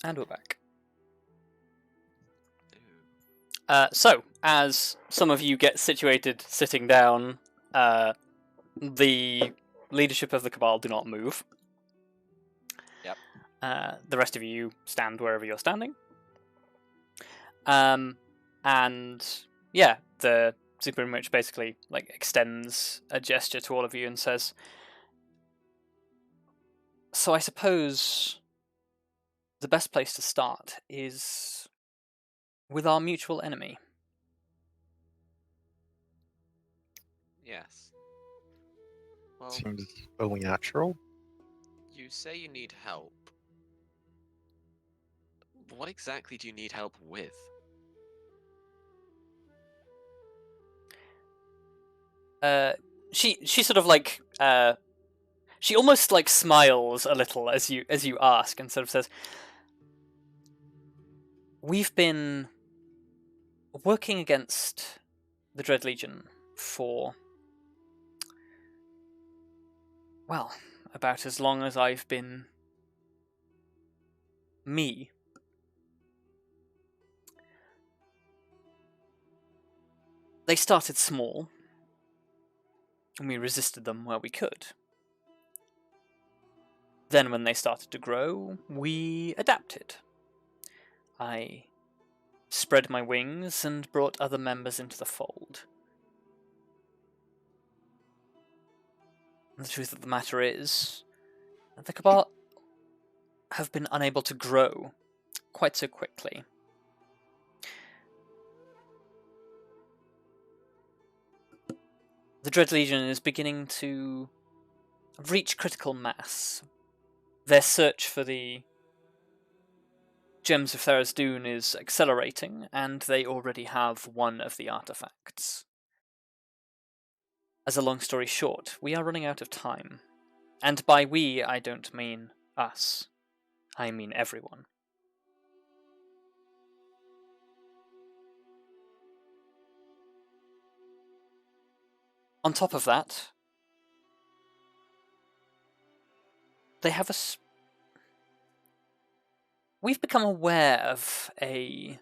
And we're back. Ooh. So, as some of you get situated sitting down, the leadership of the Cabal do not move. Yep. The rest of you stand wherever you're standing. And yeah, the Super Witch basically extends a gesture to all of you and says, "So I suppose the best place to start is with our mutual enemy." Yes. Well, Seems only natural. you say you need help. What exactly do you need help with? She sort of she almost smiles a little as you ask and sort of says, "We've been working against the Dread Legion for, well, about as long as I've been me. They started small, and we resisted them where we could. Then when they started to grow, we adapted. I spread my wings and brought other members into the fold. And the truth of the matter is, the Cabal have been unable to grow quite so quickly. The Dread Legion is beginning to reach critical mass. Their search for the Gems of Tharizdun is accelerating, and they already have one of the artifacts. As a long story short, we are running out of time. And by we, I don't mean us. I mean everyone. On top of that, they have we've become aware of a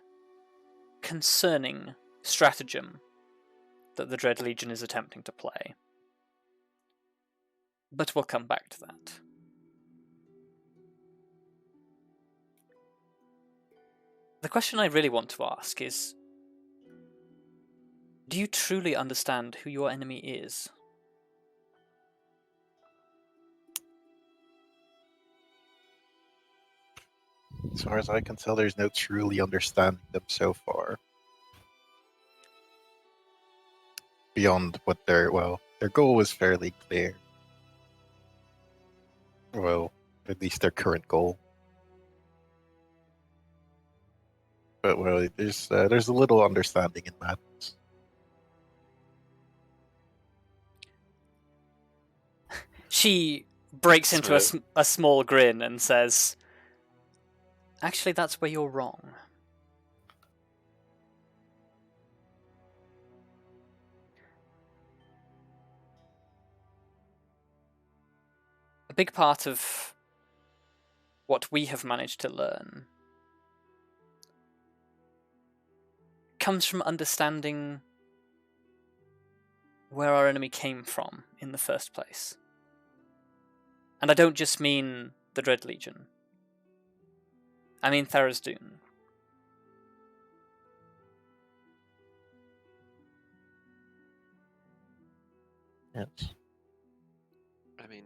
concerning stratagem that the Dread Legion is attempting to play. But we'll come back to that. The question I really want to ask is, do you truly understand who your enemy is? As far as I can tell, there's no truly understanding them so far. Beyond what their goal was fairly clear. Well, at least their current goal. But there's a little understanding in that. She breaks into a small grin and says, "Actually, that's where you're wrong. A big part of what we have managed to learn comes from understanding where our enemy came from in the first place. And I don't just mean the Dread Legion. I mean Tharizdun. Yes. I mean,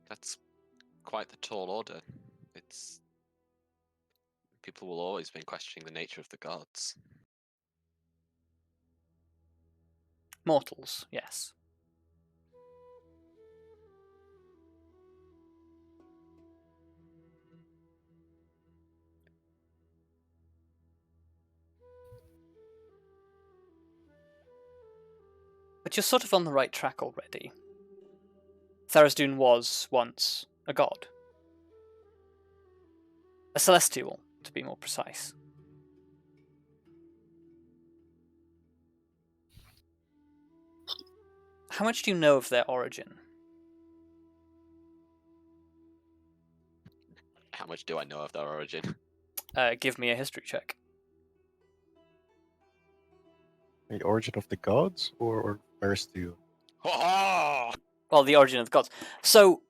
that's quite the tall order. People will always be questioning the nature of the gods. Mortals, yes. But you're sort of on the right track already. Tharizdun was once a god. A celestial, to be more precise. How much do you know of their origin? How How much do I know of their origin? Give me a history check. The origin of the gods, or first to? Oh! Well, the origin of the gods. So,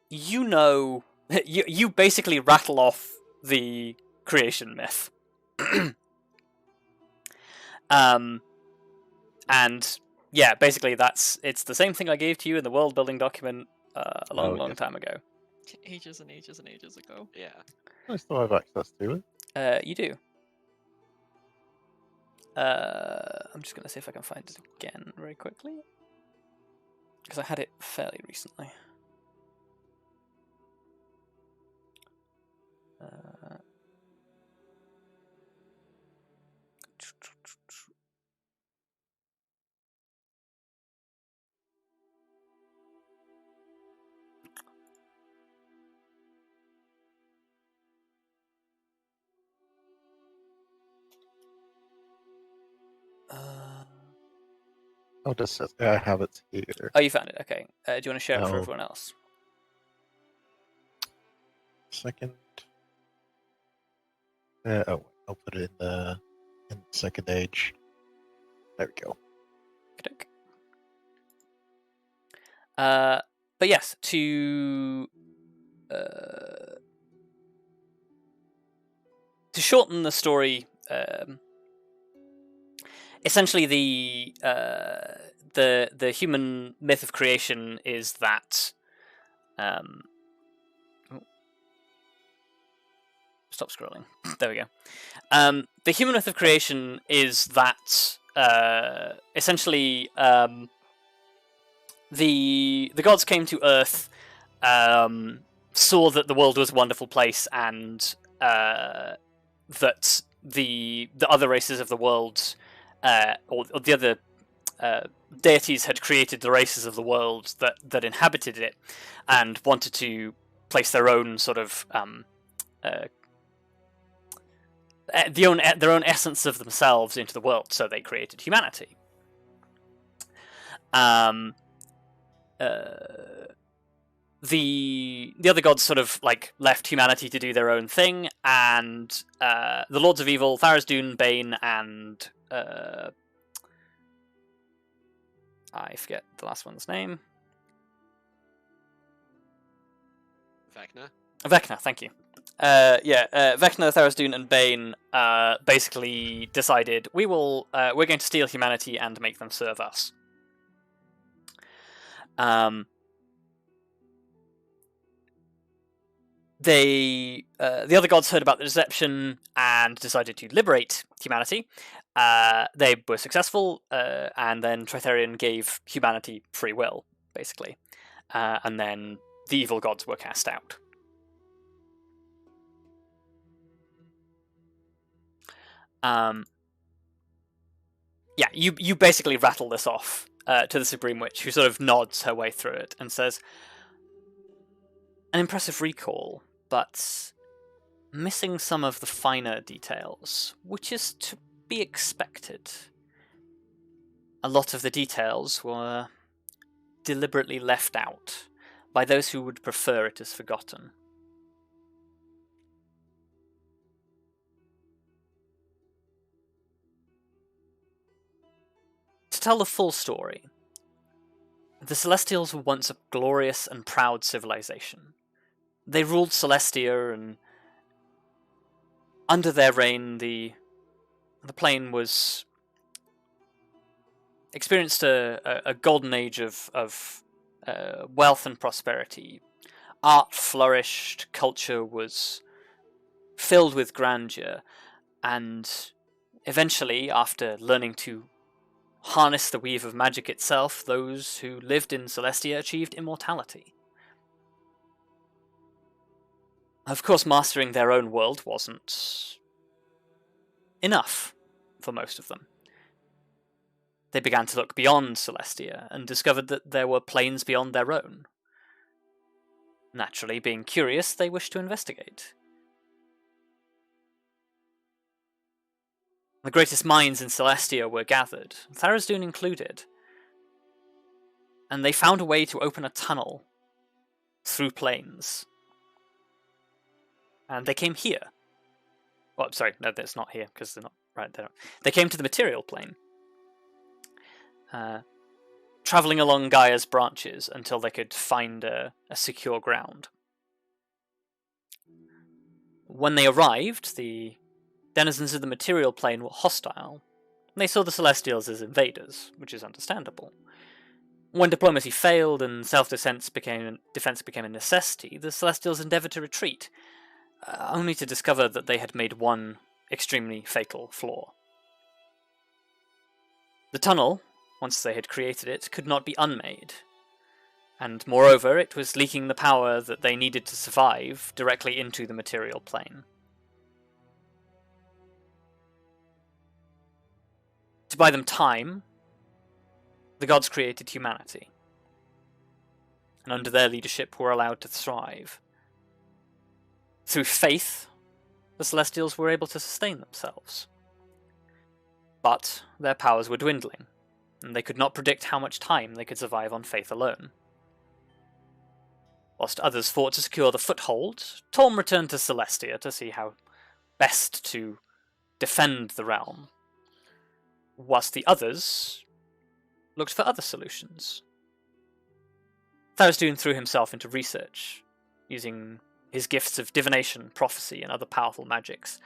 you know, you basically rattle off the creation myth. And yeah, basically it's the same thing I gave to you in the world building document a long time ago. Ages and ages and ages ago. Yeah. I still have access to it. You do. I'm just going to see if I can find it again very quickly. Because I had it fairly recently. Oh, this says I have it here. Oh, you found it. Okay. Do you want to share it for No. everyone else? Second. Oh, I'll put it in the second age. There we go. Okey-doke. But yes, to shorten the story, essentially the human myth of creation is that stop scrolling. There we go. The human myth of creation is that essentially the gods came to Earth, saw that the world was a wonderful place, and that the other races of the world, or the other deities had created the races of the world that inhabited it, and wanted to place their own sort of their own essence of themselves into the world, so they created humanity. The other gods sort of like left humanity to do their own thing, and the Lords of Evil, Tharizdun, Bane, and I forget the last one's name. Vecna, thank you. Vecna, Tharizdun, and Bane basically decided we're going to steal humanity and make them serve us. The other gods heard about the deception and decided to liberate humanity. They were successful, and then Tritherion gave humanity free will, basically. And then the evil gods were cast out. You basically rattle this off to the Supreme Witch, who sort of nods her way through it and says, an impressive recall, but missing some of the finer details, which is to be expected. A lot of the details were deliberately left out by those who would prefer it as forgotten. To tell the full story, the Celestials were once a glorious and proud civilization. They ruled Celestia, and under their reign, the plane was experienced a golden age of wealth and prosperity. Art flourished, culture was filled with grandeur, and eventually, after learning to harness the weave of magic itself, those who lived in Celestia achieved immortality. Of course, mastering their own world wasn't enough for most of them. They began to look beyond Celestia and discovered that there were planes beyond their own. Naturally, being curious, they wished to investigate. The greatest minds in Celestia were gathered, Tharizdun included, and they found a way to open a tunnel through planes. and they came here. Well, sorry, no, that's not here, because they're not right there. They came to the material plane, travelling along Gaia's branches until they could find a secure ground. When they arrived, the denizens of the material plane were hostile. They saw the Celestials as invaders, which is understandable. When diplomacy failed and self-defense became a necessity, the Celestials endeavoured to retreat, only to discover that they had made one extremely fatal flaw. The tunnel, once they had created it, could not be unmade, and moreover it was leaking the power that they needed to survive directly into the material plane. To buy them time, the gods created humanity, and under their leadership were allowed to thrive. Through faith, the Celestials were able to sustain themselves. But their powers were dwindling, and they could not predict how much time they could survive on faith alone. Whilst others fought to secure the foothold, Torm returned to Celestia to see how best to defend the realm, whilst the others looked for other solutions. Tharizdun threw himself into research, using his gifts of divination, prophecy, and other powerful magics,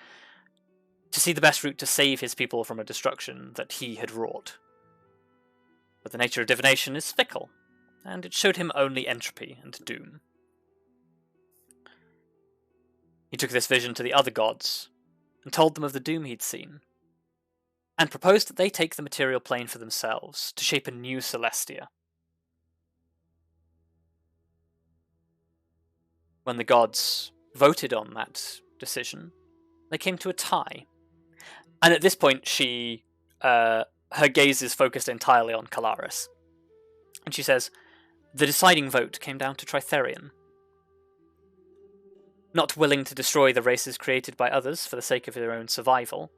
to see the best route to save his people from a destruction that he had wrought. But the nature of divination is fickle, and it showed him only entropy and doom. He took this vision to the other gods, and told them of the doom he'd seen, and proposed that they take the material plane for themselves, to shape a new Celestia. When the gods voted on that decision, they came to a tie. And at this point, her gaze is focused entirely on Kelariis. And she says, the deciding vote came down to Tritherion. Not willing to destroy the races created by others for the sake of their own survival,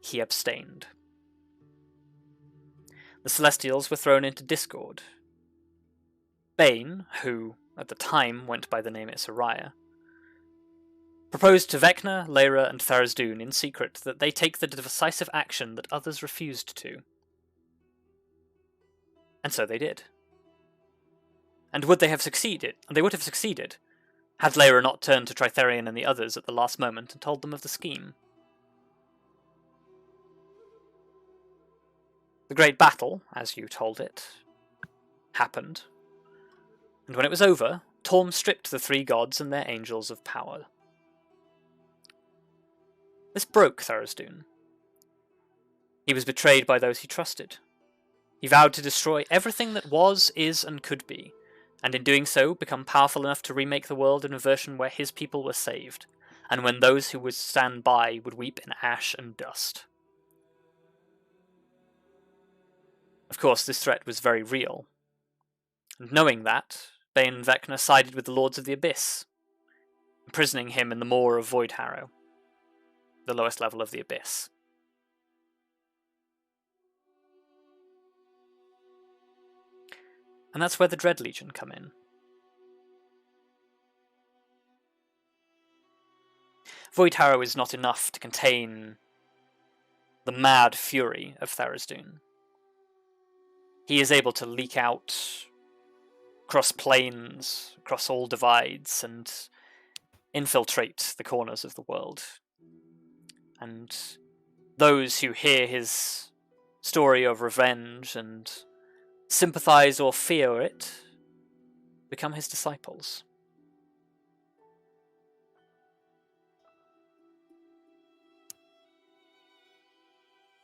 he abstained. The Celestials were thrown into discord. Bane, who at the time went by the name Arya, proposed to Vecna, Lyra, and Tharizdun in secret that they take the decisive action that others refused to. And so they did. And would they have succeeded? They would have succeeded, had Lyra not turned to Tritherion and the others at the last moment and told them of the scheme. The great battle, as you told it, happened, and when it was over, Torm stripped the three gods and their angels of power. This broke Tharizdun. He was betrayed by those he trusted. He vowed to destroy everything that was, is, and could be, and in doing so become powerful enough to remake the world in a version where his people were saved, and when those who would stand by would weep in ash and dust. Of course, this threat was very real, and knowing that, Bane and Vecna sided with the Lords of the Abyss, imprisoning him in the Maw of Voidharrow, the lowest level of the Abyss. And that's where the Dread Legion come in. Voidharrow is not enough to contain the mad fury of Tharizdun. He is able to leak out across planes, across all divides, and infiltrate the corners of the world. And those who hear his story of revenge and sympathize or fear it become his disciples.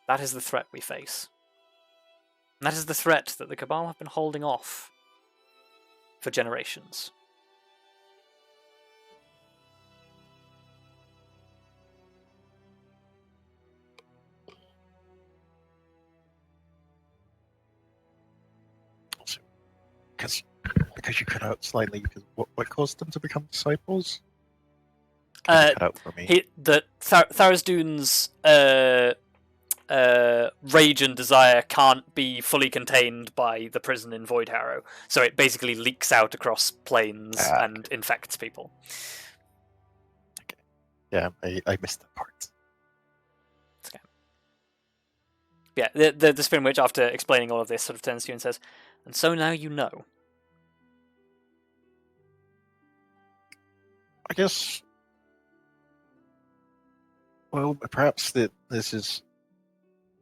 That is the threat we face. And that is the threat that the Cabal have been holding off for generations. Because you cut out slightly, because what caused them to become disciples? Cut out for me. Tharizdun's rage and desire can't be fully contained by the prison in Voidharrow, so it basically leaks out across planes and infects people. Okay. Yeah, I missed that part. Okay. Yeah, the Spin Witch, after explaining all of this, sort of turns to you and says, "And so now you know." I guess. Well, perhaps this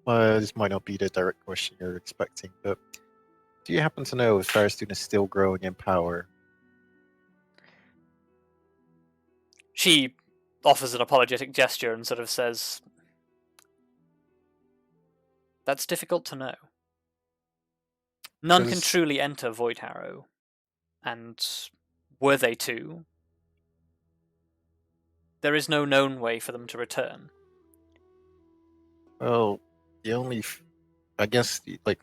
might not be the direct question you're expecting, but do you happen to know if Faristune is still growing in power? She offers an apologetic gesture and sort of says, "That's difficult to know. None can truly enter Void Harrow, and were they to, there is no known way for them to return." Well, I guess, like,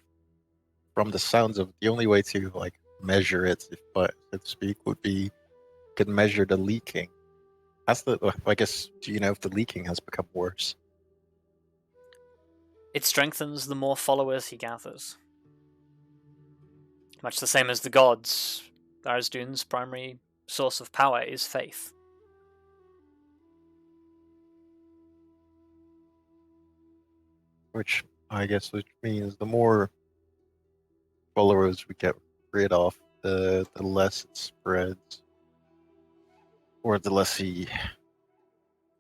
from the sounds of the only way to like measure it, so to speak, would be could measure the leaking. I guess, do you know if the leaking has become worse? It strengthens the more followers he gathers. Much the same as the gods, Arizdune's primary source of power is faith. Which means the more followers we get rid of, the less it spreads, or the less he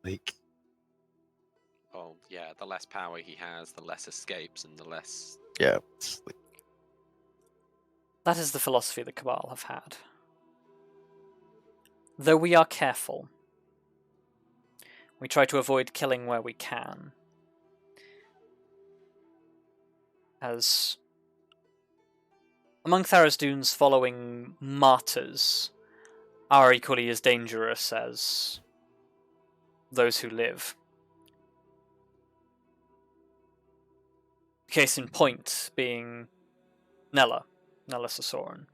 like. Oh, yeah, the less power he has, the less escapes, and the less... Yeah, That is the philosophy the Cabal have had. Though we are careful, we try to avoid killing where we can, as among Tharizdun's following martyrs are equally as dangerous as those who live. Case in point being Nella Sosoran.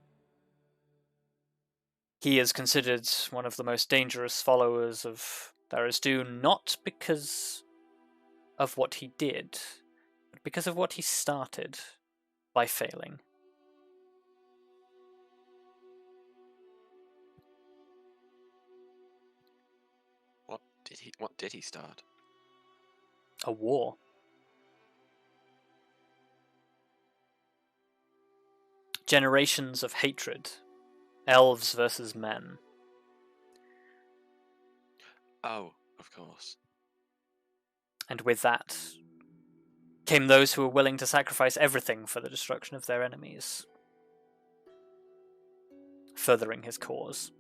He is considered one of the most dangerous followers of Tharizdun, not because of what he did, but because of what he started by failing. What did he start? A war. Generations of hatred. Elves versus men. Oh, of course. And with that came those who were willing to sacrifice everything for the destruction of their enemies, furthering his cause.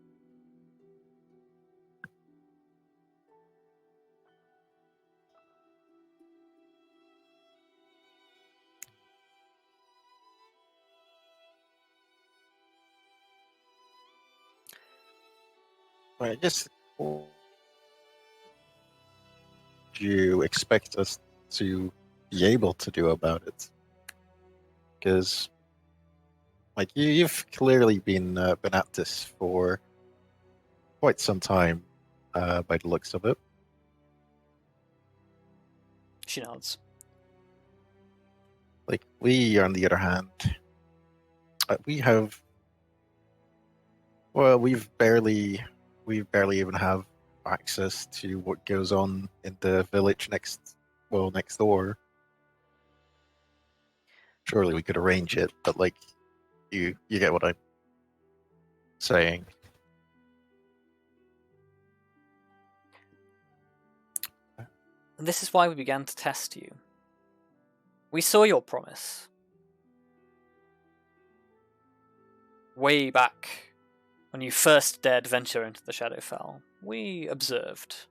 I guess. What do you expect us to be able to do about it? Because, like, you've clearly been at this for quite some time, by the looks of it. She nods. Like, we, on the other hand, we have. Well, we've barely even have access to what goes on in the village next door. Surely we could arrange it, but like, you get what I'm saying. This is why we began to test you. We saw your promise. Way back when you first dared venture into the Shadowfell, we observed.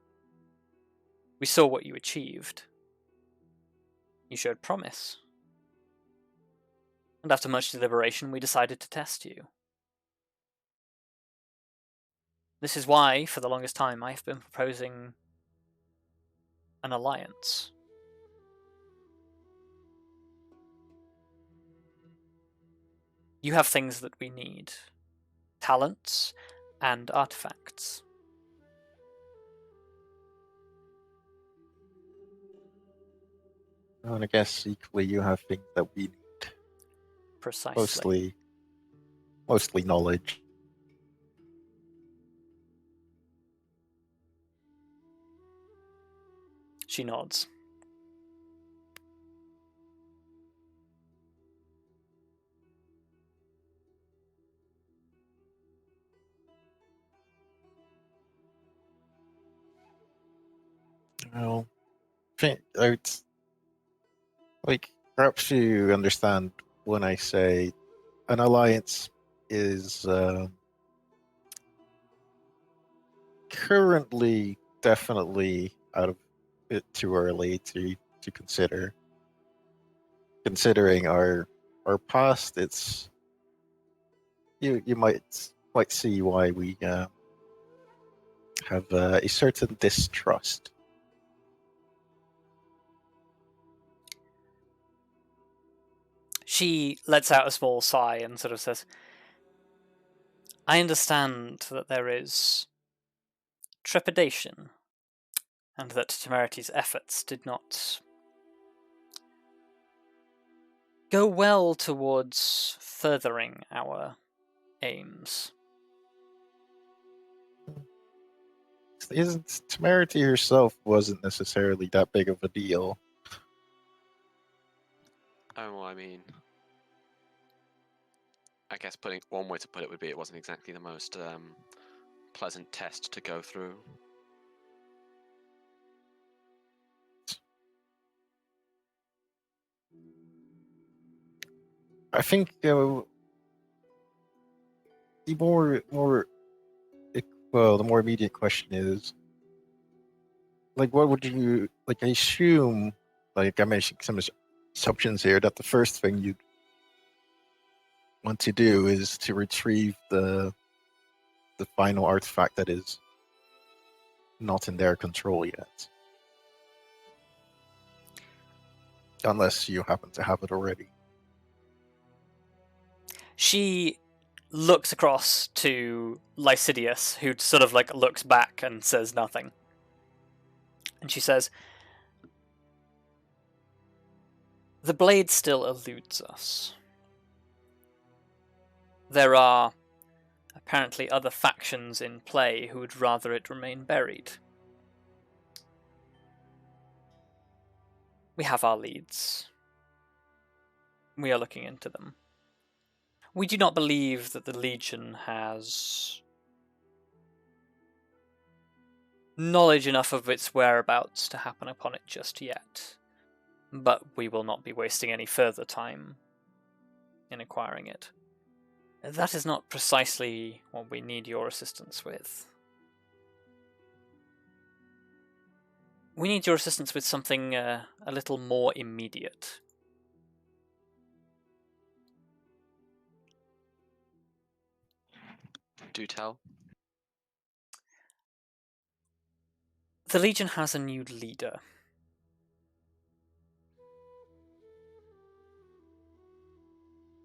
We saw what you achieved. You showed promise. And after much deliberation, we decided to test you. This is why, for the longest time, I have been proposing an alliance. You have things that we need. Talents and artifacts. And I guess equally you have things that we need. Precisely. Mostly knowledge. She nods. Well, I would, like, perhaps you understand when I say an alliance is currently definitely out of it too early to consider. Considering our past, it's you might see why we have a certain distrust. She lets out a small sigh and sort of says, I understand that there is trepidation, and that Temerity's efforts did not go well towards furthering our aims. Isn't Temerity herself wasn't necessarily that big of a deal. Oh, well, I mean, I guess putting one way to put it would be it wasn't exactly the most pleasant test to go through. I think the the more immediate question is, like, what would you like? I assume, like, I'm making some assumptions here that the first thing you'd want to do is to retrieve the final artifact that is not in their control yet, unless you happen to have it already. She looks across to Lycidius, who sort of like looks back and says nothing. And she says, the blade still eludes us. There are apparently other factions in play who would rather it remain buried. We have our leads. We are looking into them. We do not believe that the Legion has knowledge enough of its whereabouts to happen upon it just yet, but we will not be wasting any further time in acquiring it. That is not precisely what we need your assistance with. We need your assistance with something a little more immediate. Do tell. The Legion has a new leader.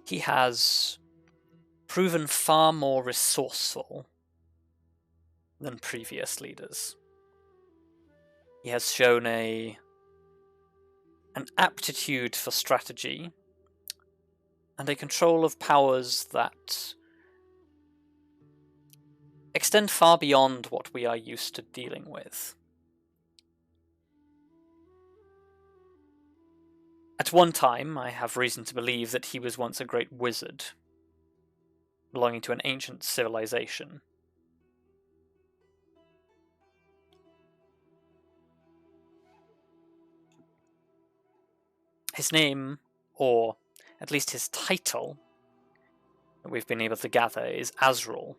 He has proven far more resourceful than previous leaders. He has shown an aptitude for strategy and a control of powers that extend far beyond what we are used to dealing with. At one time, I have reason to believe that he was once a great wizard, belonging to an ancient civilization. His name, or at least his title, that we've been able to gather, is Azrael.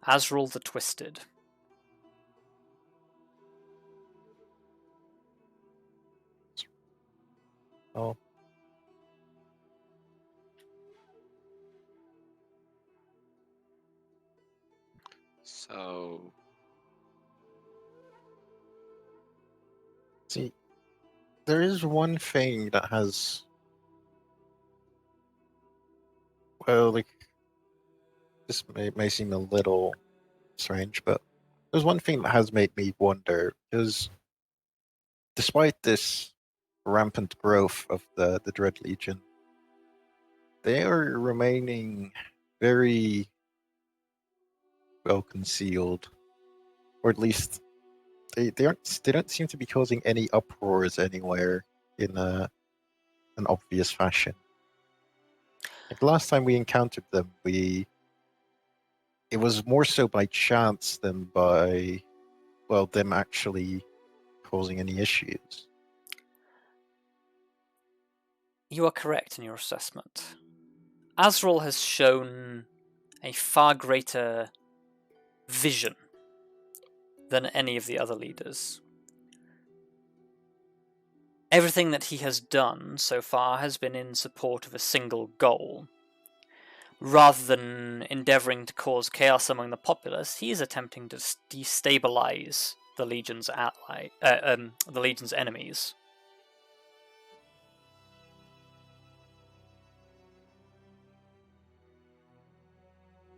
Azrael the Twisted. Oh. So, See, there is one thing that has, well, like, this may seem a little strange, but there's one thing that has made me wonder, because despite this rampant growth of the Dread Legion, they are remaining very well concealed, or at least they don't seem to be causing any uproars anywhere in an obvious fashion. Like the last time we encountered them, it was more so by chance than by, well, them actually causing any issues. You are correct in your assessment. Azrael has shown a far greater vision than any of the other leaders. Everything that he has done so far has been in support of a single goal. Rather than endeavouring to cause chaos among the populace, he is attempting to destabilize the Legion's the Legion's enemies.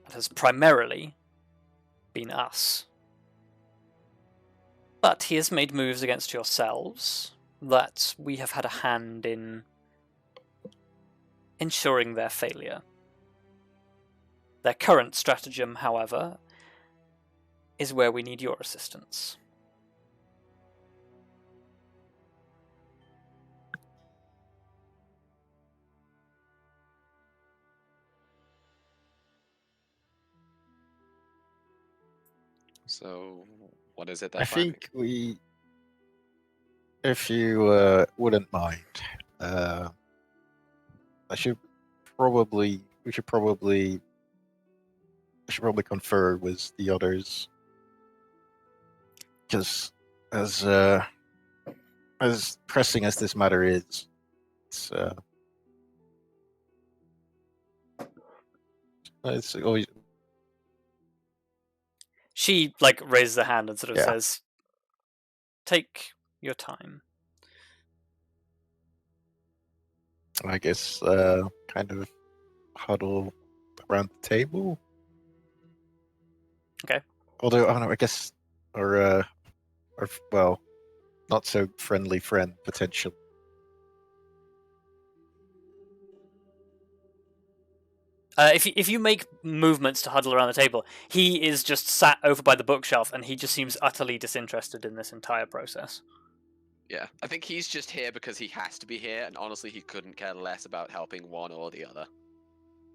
That has primarily been us. But he has made moves against yourselves that we have had a hand in ensuring their failure. Their current stratagem, however, is where we need your assistance. So, what is it I they're planning? think if you wouldn't mind, we should probably confer with the others, because as pressing as this matter is, it's always She raises a hand and sort of says, "Take your time." I guess kind of huddle around the table. Okay. Although I don't know, I guess or well, not so friendly friend potential. If you make movements to huddle around the table, he is just sat over by the bookshelf, and he just seems utterly disinterested in this entire process. Yeah, I think he's just here because he has to be here, and honestly, he couldn't care less about helping one or the other.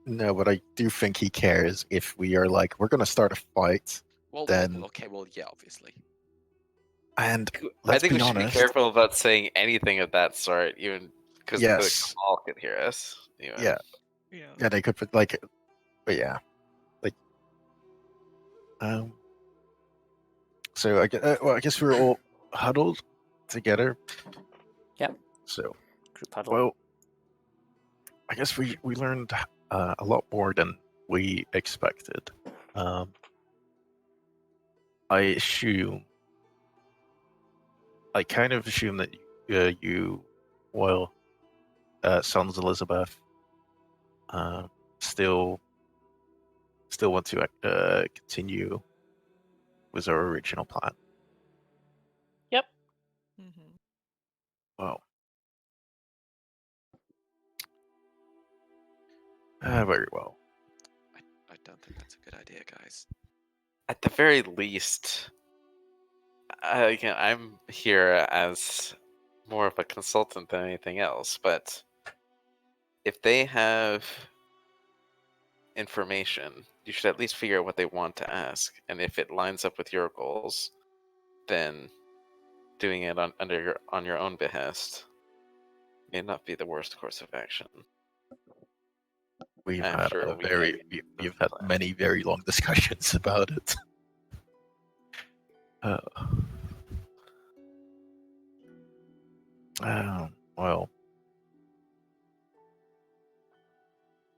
No, but I do think he cares if we are like, we're going to start a fight. Well, Then, okay, well, yeah, obviously. And I let's think be we should honest. be careful about saying anything of that sort, even because the Cabal could hear us. Even. Yeah, they could put but yeah, So I guess we're all huddled together. Yep. So, group huddle. Well, I guess we learned a lot more than we expected. I kind of assume that you, Sons Elizabeth, still want to continue with our original plan. Mm-hmm. Well, very well. I don't think that's a good idea, guys. At the very least, again, I'm here as more of a consultant than anything else, but if they have information, you should at least figure out what they want to ask, and if it lines up with your goals, then doing it on your own behest may not be the worst course of action. We've I'm had sure we've had many very long discussions about it. Well, I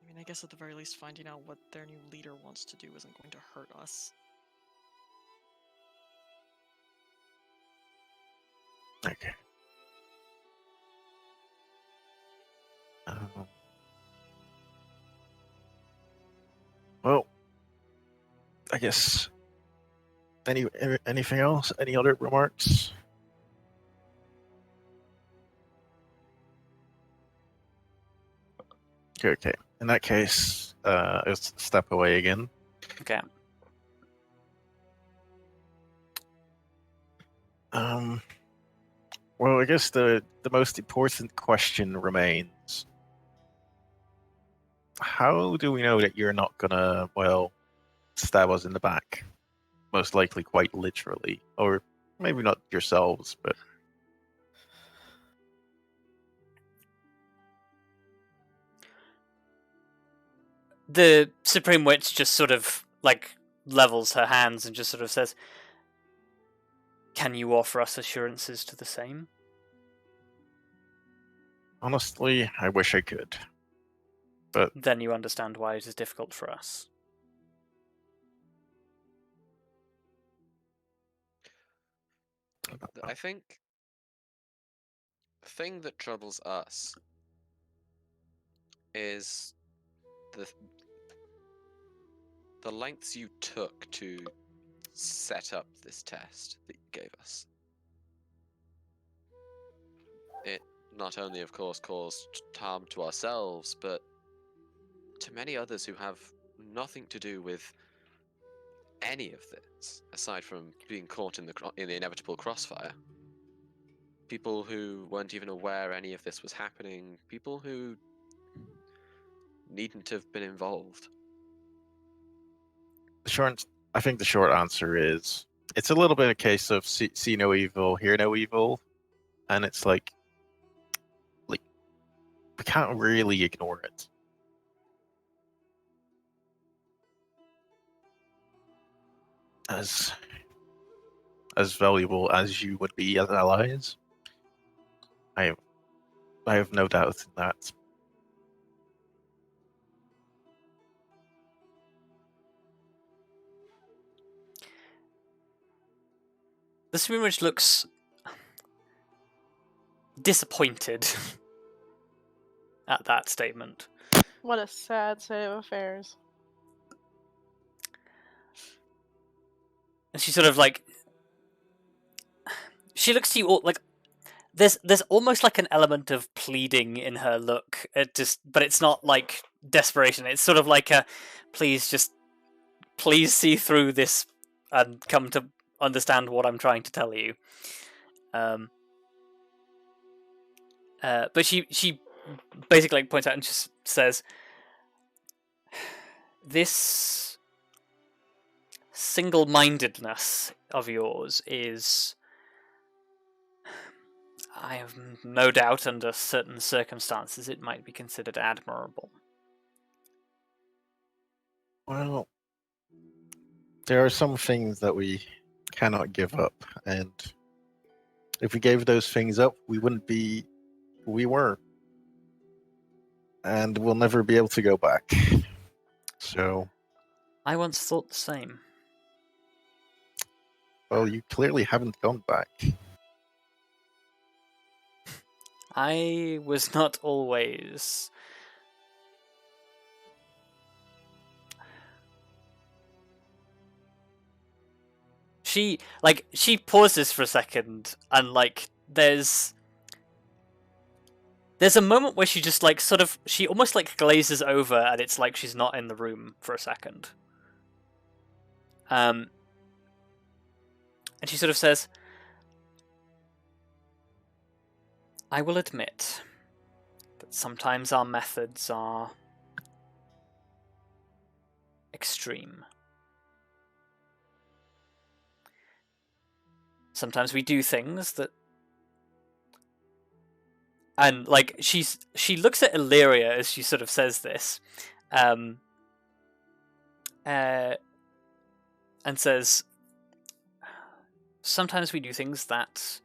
mean, I guess at the very least, finding out what their new leader wants to do isn't going to hurt us. okay. Well, I guess. Anything else? Any other remarks? Okay. In that case, let's step away again. Okay. Well, I guess the most important question remains: how do we know that you're not gonna, well, stab us in the back? Most likely, quite literally, or maybe not yourselves, but The Supreme Witch just sort of like levels her hands and just sort of says, "Can you offer us assurances to the same?" honestly, I wish I could. But Then you understand why it is difficult for us. I think the thing that troubles us is the the lengths you took to set up this test that you gave us. It not only, of course, caused harm to ourselves, but to many others who have nothing to do with any of this, aside from being caught in the inevitable crossfire. People who weren't even aware any of this was happening. People who needn't have been involved. I think the short answer is it's a little bit a case of see no evil, hear no evil, and it's like we can't really ignore it. As valuable as you would be as allies, I have no doubt in that. The Supreme Witch looks disappointed at that statement. What a sad state of affairs. And she sort of like, she looks to you all like there's almost like an element of pleading in her look. But it's not like desperation. It's sort of like a please see through this and come to understand what I'm trying to tell you. But she basically points out and just says, this single-mindedness of yours is, I have no doubt under certain circumstances it might be considered admirable. Well, there are some things that we cannot give up, and if we gave those things up, we wouldn't be who we were, and we'll never be able to go back. So, I once thought the same. well, you clearly haven't gone back. I was not always... She pauses for a second, and there's a moment where she just she almost glazes over, and it's like she's not in the room for a second. And she sort of says, I will admit that sometimes our methods are extreme. Sometimes we do things that... And, she looks at Illyria as she sort of says this, and says, sometimes we do things that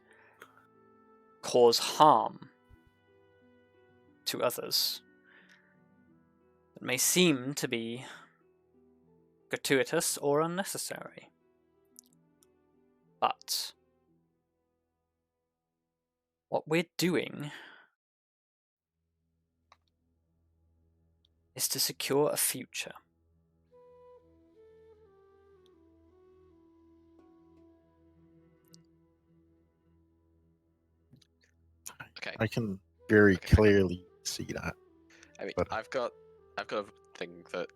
cause harm to others. That may seem to be gratuitous or unnecessary. But what we're doing is to secure a future. Okay. I can very clearly see that. I mean, But I've got a thing that.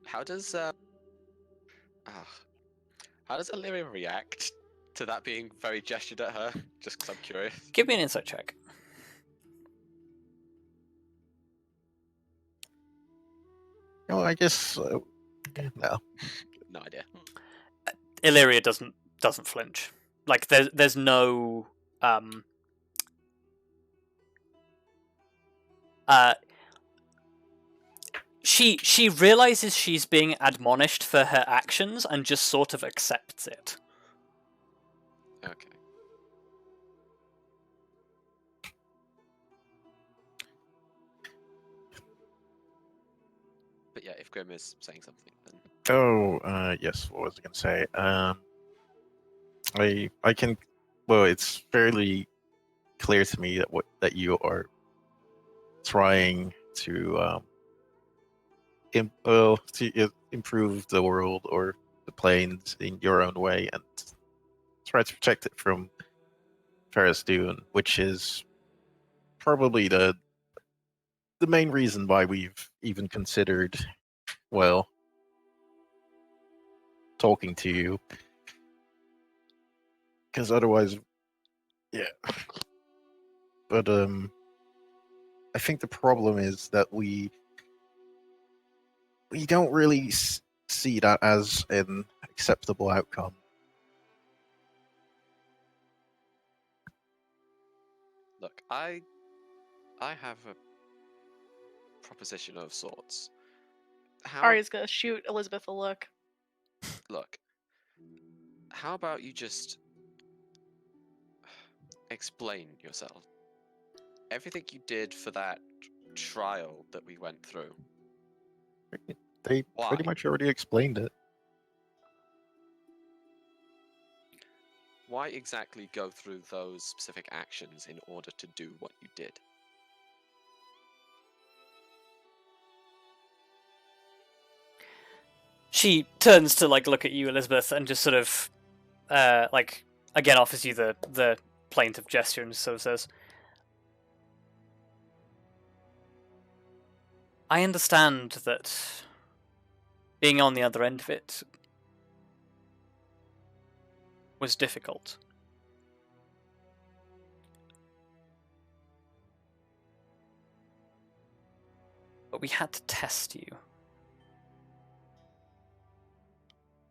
How does Illyria react to that being very gestured at her, just because I'm curious. Give me an insight check. No, I guess no. No idea. Illyria doesn't flinch. Like there's no she realizes she's being admonished for her actions and just sort of accepts it. Okay. But yeah, if Grim is saying something, then Oh, yes. What was I going to say? I can. Well, it's fairly clear to me that you are trying to improve the world or the planes in your own way and try to protect it from Ferrous Dune, which is probably the main reason why we've even considered, well, talking to you. Because otherwise, yeah. But I think the problem is that we don't really see that as an acceptable outcome. look, I have a proposition of sorts. Arya's gonna shoot Elizabeth a look. Look, how about you just explain yourself? Everything you did for that trial that we went through. They Why? pretty much already explained it. Why exactly go through those specific actions in order to do what you did? She turns to like look at you, Elizabeth, and just sort of like again offers you the plaintive gesture and sort of says, I understand that being on the other end of it was difficult. But we had to test you.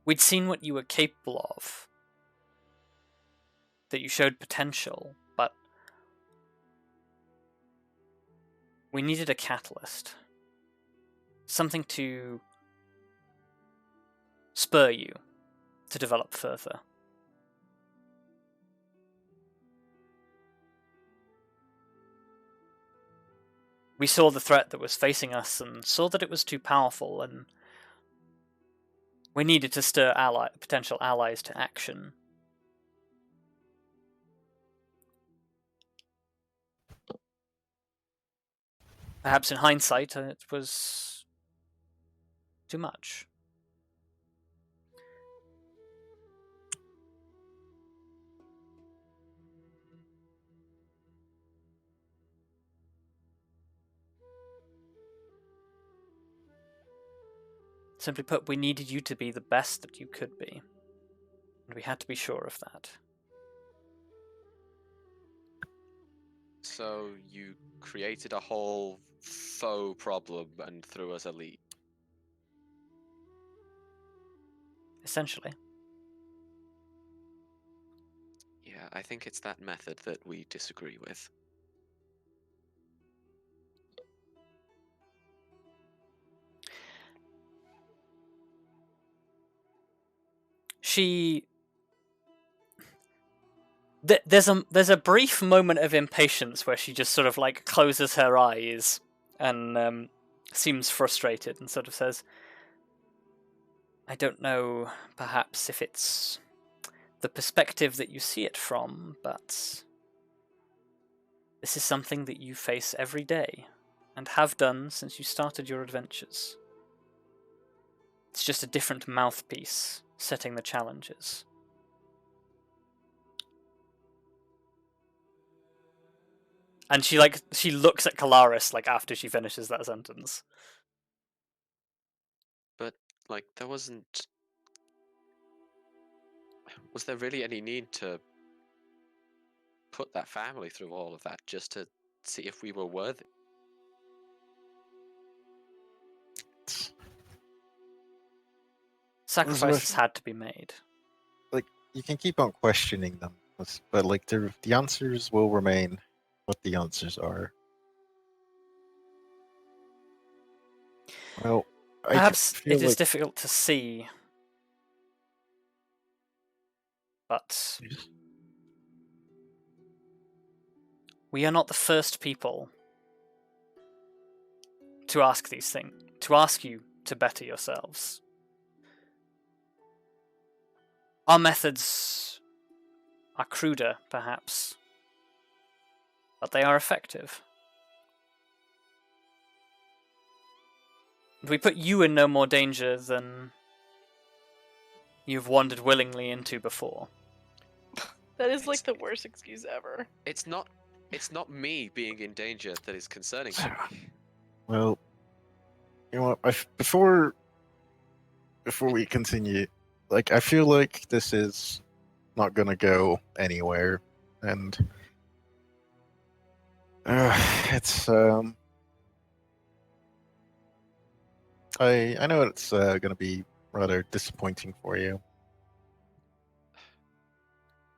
We'd seen what you were capable of, that you showed potential, but we needed a catalyst. Something to spur you to develop further. We saw the threat that was facing us and saw that it was too powerful, and we needed to stir potential allies to action. Perhaps in hindsight, it was too much. Simply put, we needed you to be the best that you could be. And we had to be sure of that. So you created a whole faux problem and threw us a lead. Essentially. Yeah, I think it's that method that we disagree with. There's a brief moment of impatience where she just sort of like closes her eyes and seems frustrated and sort of says, I don't know, perhaps if it's the perspective that you see it from, but this is something that you face every day and have done since you started your adventures. It's just a different mouthpiece setting the challenges. And she looks at Kelariis like after she finishes that sentence. But like there wasn't Was there really any need to put that family through all of that just to see if we were worthy? Sacrifices had to be made. Like, you can keep on questioning them, but like the answers will remain what the answers are. Well, Perhaps feel it is like difficult to see, but we are not the first people to ask these things, to ask you to better yourselves. Our methods are cruder, perhaps, but they are effective. We put you in no more danger than you've wandered willingly into before. That is like the worst excuse ever. It's not me being in danger that is concerning to me. Well, you know what? Before we continue, like, I feel like this is not gonna go anywhere, and it's I know it's gonna be rather disappointing for you,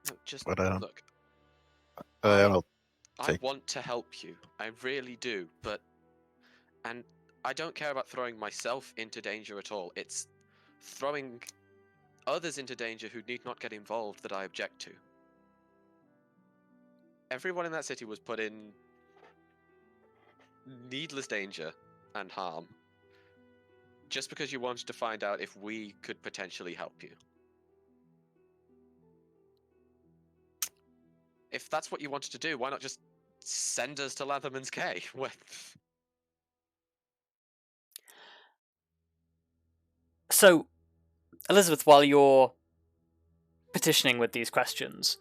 No, just but look. I'll I take. want to help you. I really do, and I don't care about throwing myself into danger at all. It's throwing others into danger who need not get involved that I object to. Everyone in that city was put in needless danger and harm just because you wanted to find out if we could potentially help you. If that's what you wanted to do, why not just send us to Latherman's Cay? So, Elizabeth, while you're petitioning with these questions,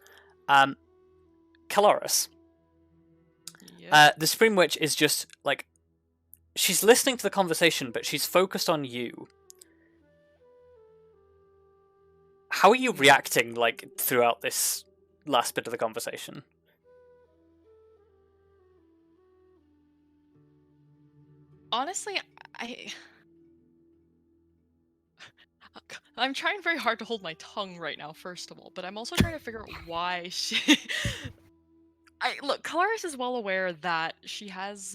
Kelariis, the Supreme Witch is just, like, she's listening to the conversation, but she's focused on you. How are you reacting, like, throughout this last bit of the conversation? Honestly, I'm trying very hard to hold my tongue right now, first of all, but I'm also trying to figure out why she... Look, Kelariis is well aware that she's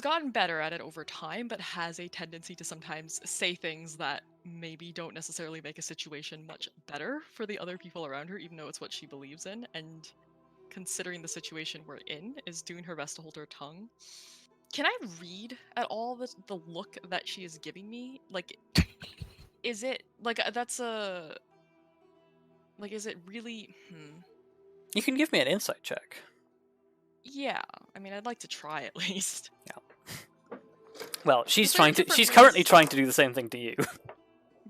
gotten better at it over time, but has a tendency to sometimes say things that maybe don't necessarily make a situation much better for the other people around her, even though it's what she believes in, and considering the situation we're in, is doing her best to hold her tongue. Can I read at all the look that she is giving me? Like, is it, like, that's a... Like, is it really... You can give me an insight check. Yeah, I mean, I'd like to try at least. Yeah. Well, she's She's currently trying to do the same thing to you.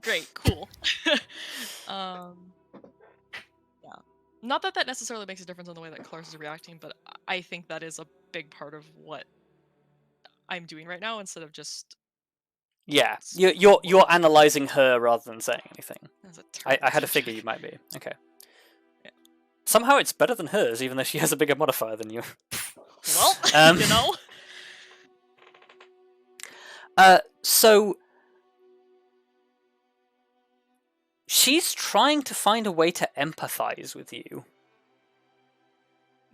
Great, cool. Yeah. Not that necessarily makes a difference in the way that Kelariis is reacting, but I think that is a big part of what I'm doing right now, instead of just... Yeah, you're analysing her rather than saying anything. I had a figure you might be. Okay. Yeah. Somehow it's better than hers, even though she has a bigger modifier than you. Well, you know? So... she's trying to find a way to empathise with you.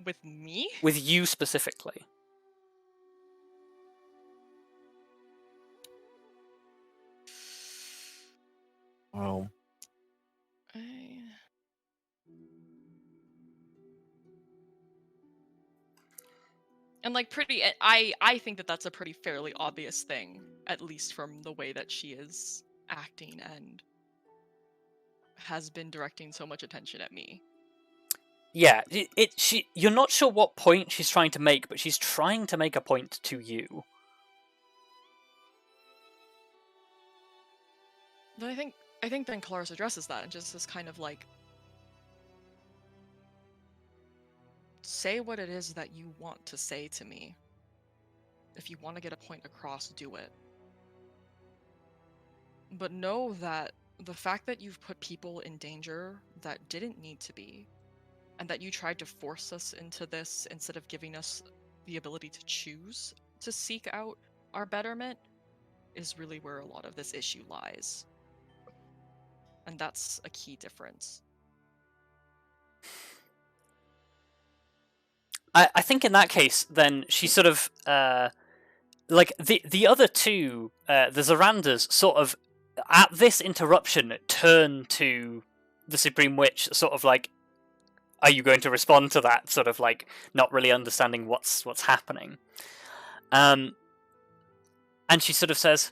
With me? With you specifically. Well, and like I think that that's a pretty fairly obvious thing, at least from the way that she is acting and has been directing so much attention at me. Yeah, you're not sure what point she's trying to make, but she's trying to make a point to you. But I think then Kelariis addresses that and just is kind of like, say what it is that you want to say to me. If you want to get a point across, do it. But know that the fact that you've put people in danger that didn't need to be, and that you tried to force us into this instead of giving us the ability to choose to seek out our betterment, is really where a lot of this issue lies. And that's a key difference. I think in that case, then she sort of like the other two, the Zorandas, sort of at this interruption turn to the Supreme Witch, sort of like, are you going to respond to that? Sort of like not really understanding what's happening. And she sort of says,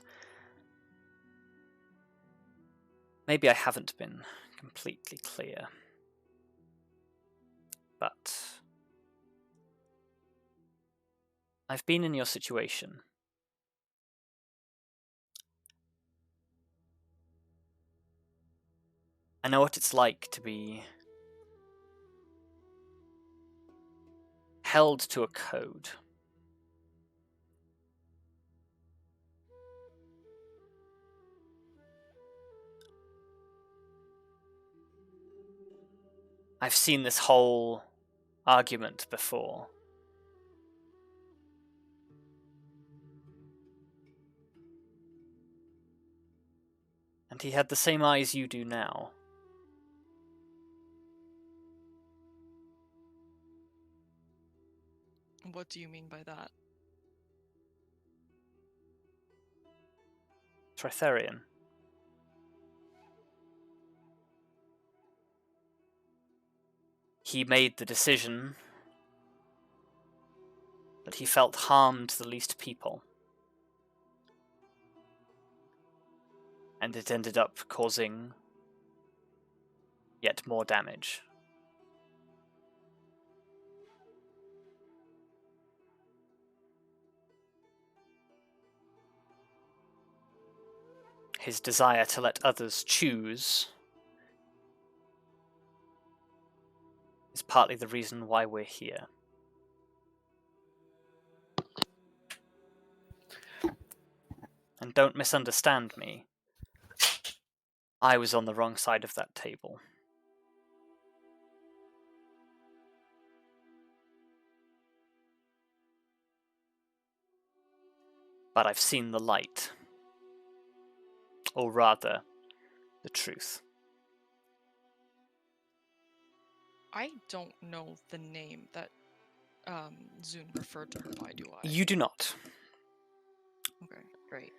maybe I haven't been completely clear, but I've been in your situation. I know what it's like to be held to a code. I've seen this whole argument before. And he had the same eyes you do now. What do you mean by that? Tritherian. He made the decision that he felt harmed the least people. And it ended up causing yet more damage. His desire to let others choose is partly the reason why we're here. And don't misunderstand me. I was on the wrong side of that table. But I've seen the light. Or rather, the truth. I don't know the name that Zune referred to her by, do I? You do not. Okay, great.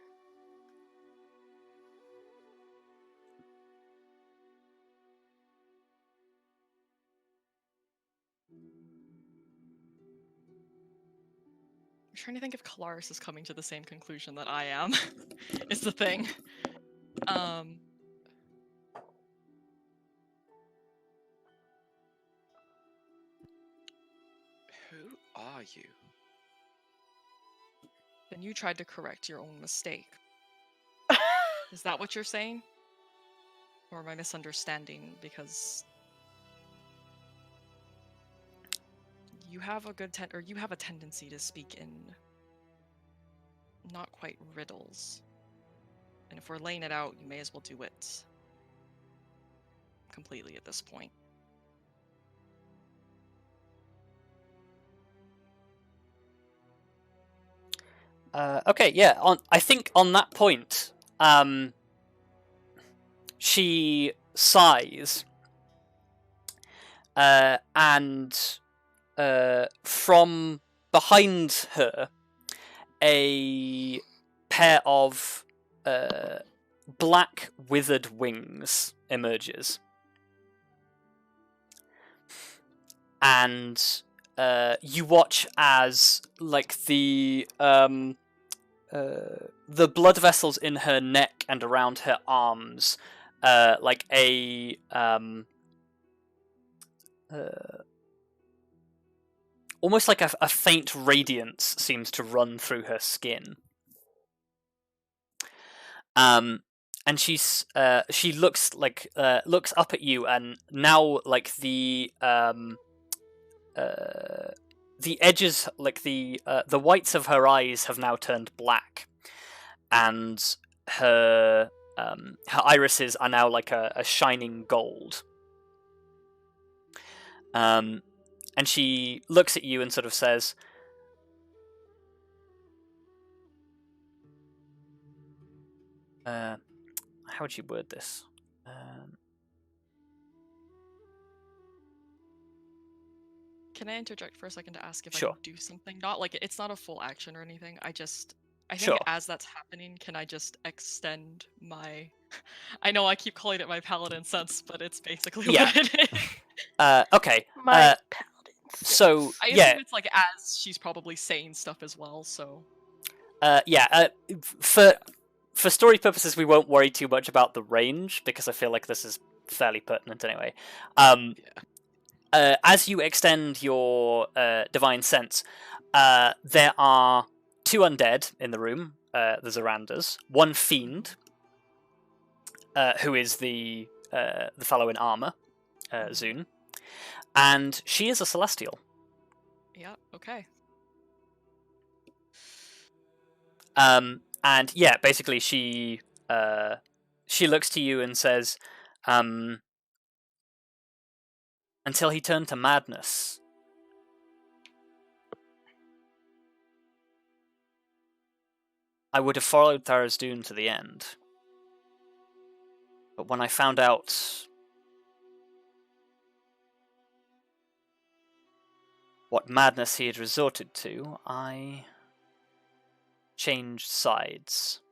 I'm trying to think if Kelariis is coming to the same conclusion that I am. Is the thing. Who are you? Then you tried to correct your own mistake. Is that what you're saying? Or am I misunderstanding? Because you have a you have a tendency to speak in not quite riddles. And if we're laying it out, you may as well do it completely at this point. Okay, yeah. I think on that point, she sighs, and from behind her, a pair of black withered wings emerges, and you watch as like the blood vessels in her neck and around her arms, like a almost like a faint radiance seems to run through her skin. And she looks up at you, and now like the edges, like the whites of her eyes have now turned black, and her her irises are now like a shining gold. And she looks at you and sort of says, how would you word this? Can I interject for a second to ask if I Sure. can do something? Not like it's not a full action or anything. I think Sure. as that's happening, can I just extend my? I know I keep calling it my paladin sense, but it's basically Yeah. what it is. Okay. My paladin. So I yeah, assume it's like as she's probably saying stuff as well. So for story purposes, we won't worry too much about the range because I feel like this is fairly pertinent anyway. As you extend your divine sense, there are 2 undead in the room. The Zorandas, 1 fiend, who is the fellow in armor, Zune, and she is a celestial. yeah, okay. And yeah, basically she looks to you and says, until he turned to madness, I would have followed Tharizdun to the end. But when I found out what madness he had resorted to, I changed sides.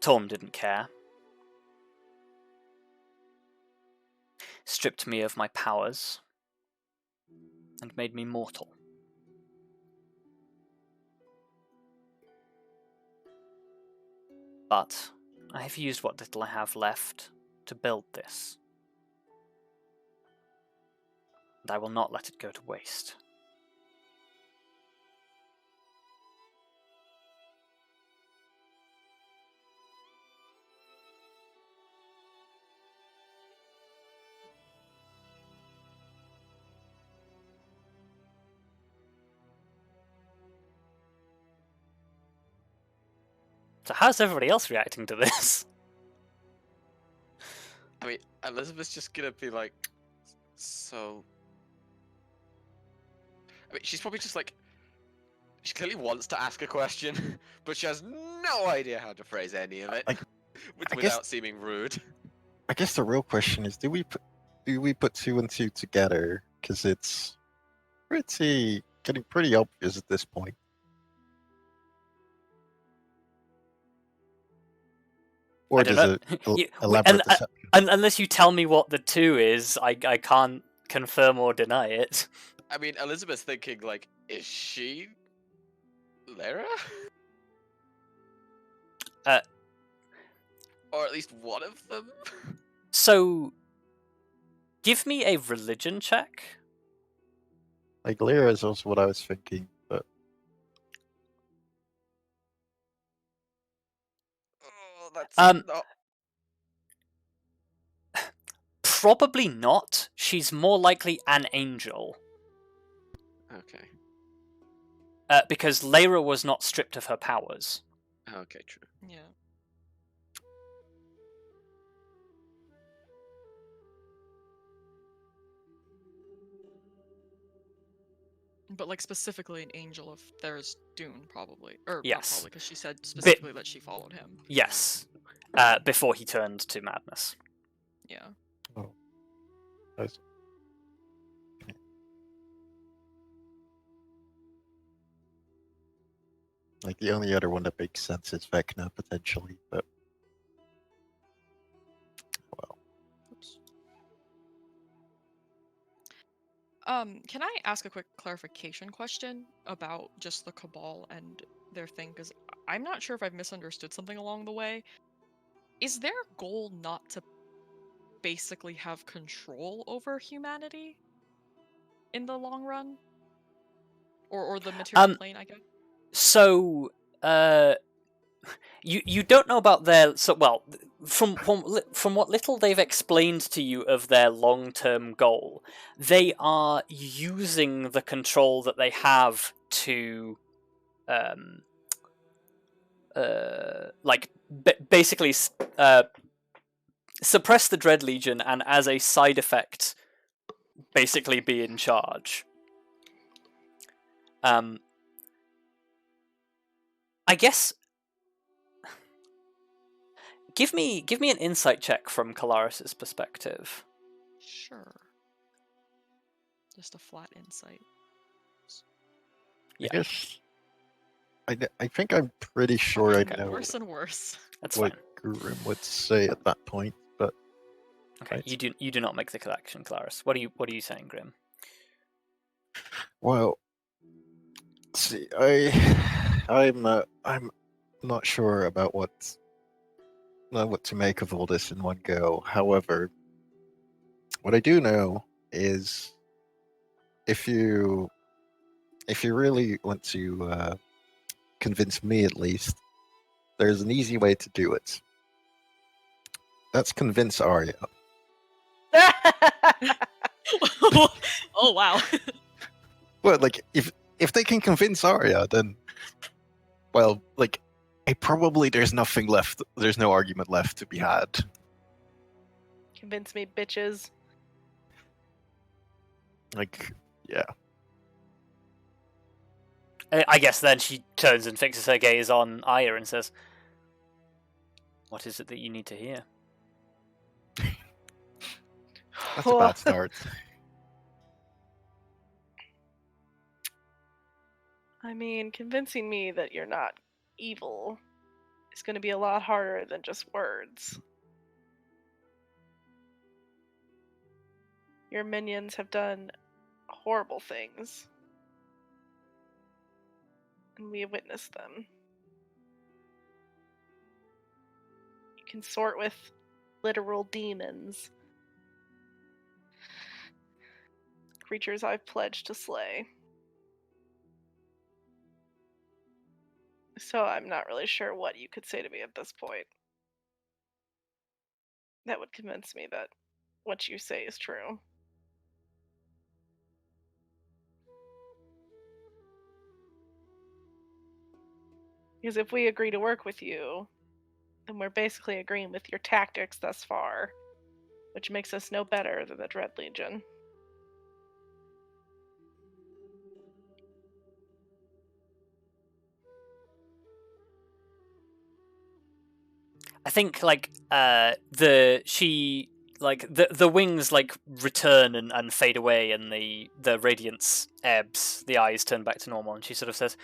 Torm didn't care. Stripped me of my powers and made me mortal. But I have used what little I have left to build this. And I will not let it go to waste. So how's everybody else reacting to this? I mean, Elizabeth's just gonna be like, so. I mean, she's probably just like. She clearly wants to ask a question, but she has no idea how to phrase any of it without seeming rude. I guess the real question is, do we put 2 and 2 together? Because it's getting pretty obvious at this point. Or does it elaborate deception? Unless you tell me what the 2 is, I can't confirm or deny it. I mean, Elizabeth's thinking, like, is she Lara? Or at least one of them? So, give me a religion check. Like, Lyra is also what I was thinking, but... Oh, that's not... Probably not. She's more likely an angel. Okay. Because Lyra was not stripped of her powers. Okay, true. Yeah. But like specifically an angel of Tharizdun, probably, or Yes. not probably, because she said specifically that she followed him. Yes. Before he turned to madness. Yeah. Oh. Nice. Like, the only other one that makes sense is Vecna, potentially, but... Well. Oops. Can I ask a quick clarification question about just the Cabal and their thing? Because I'm not sure if I've misunderstood something along the way. Is their goal not to basically have control over humanity in the long run? Or the material plane, I guess? So, you don't know about their... So, well, from what little they've explained to you of their long-term goal, they are using the control that they have to basically suppress the Dread Legion, and as a side effect, basically be in charge. I guess. Give me an insight check from Kelariis' perspective. Sure. Just a flat insight. Yeah. I guess. I think I'm pretty sure I know Worse and worse. That's what fine. Grim would say at that point, but Okay, right. you do not make the collection, Kelariis. What are you saying, Grim? Well, see, I'm not sure about what to make of all this in one go. However, what I do know is if you really want to convince me, at least, there's an easy way to do it. That's convince Arya. Oh wow. Well, like if they can convince Arya, then well, like there's nothing left. There's no argument left to be had. Convince me, bitches. Like, yeah. I guess then she turns and fixes her gaze on Arya and says, "What is it that you need to hear?" That's a bad start. I mean, convincing me that you're not evil is going to be a lot harder than just words. Your minions have done horrible things, and we have witnessed them. You consort with literal demons, creatures I've pledged to slay. So I'm not really sure what you could say to me at this point that would convince me that what you say is true. Because if we agree to work with you, then we're basically agreeing with your tactics thus far, which makes us no better than the Dread Legion. I think the wings like return and fade away, and the radiance ebbs. The eyes turn back to normal, and she sort of says,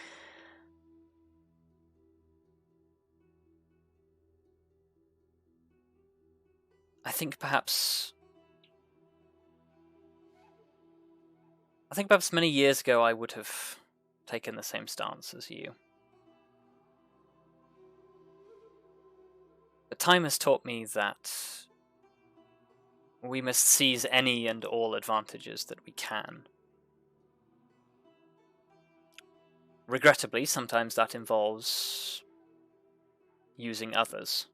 I think perhaps many years ago I would have taken the same stance as you. But time has taught me that we must seize any and all advantages that we can. Regrettably, sometimes that involves using others.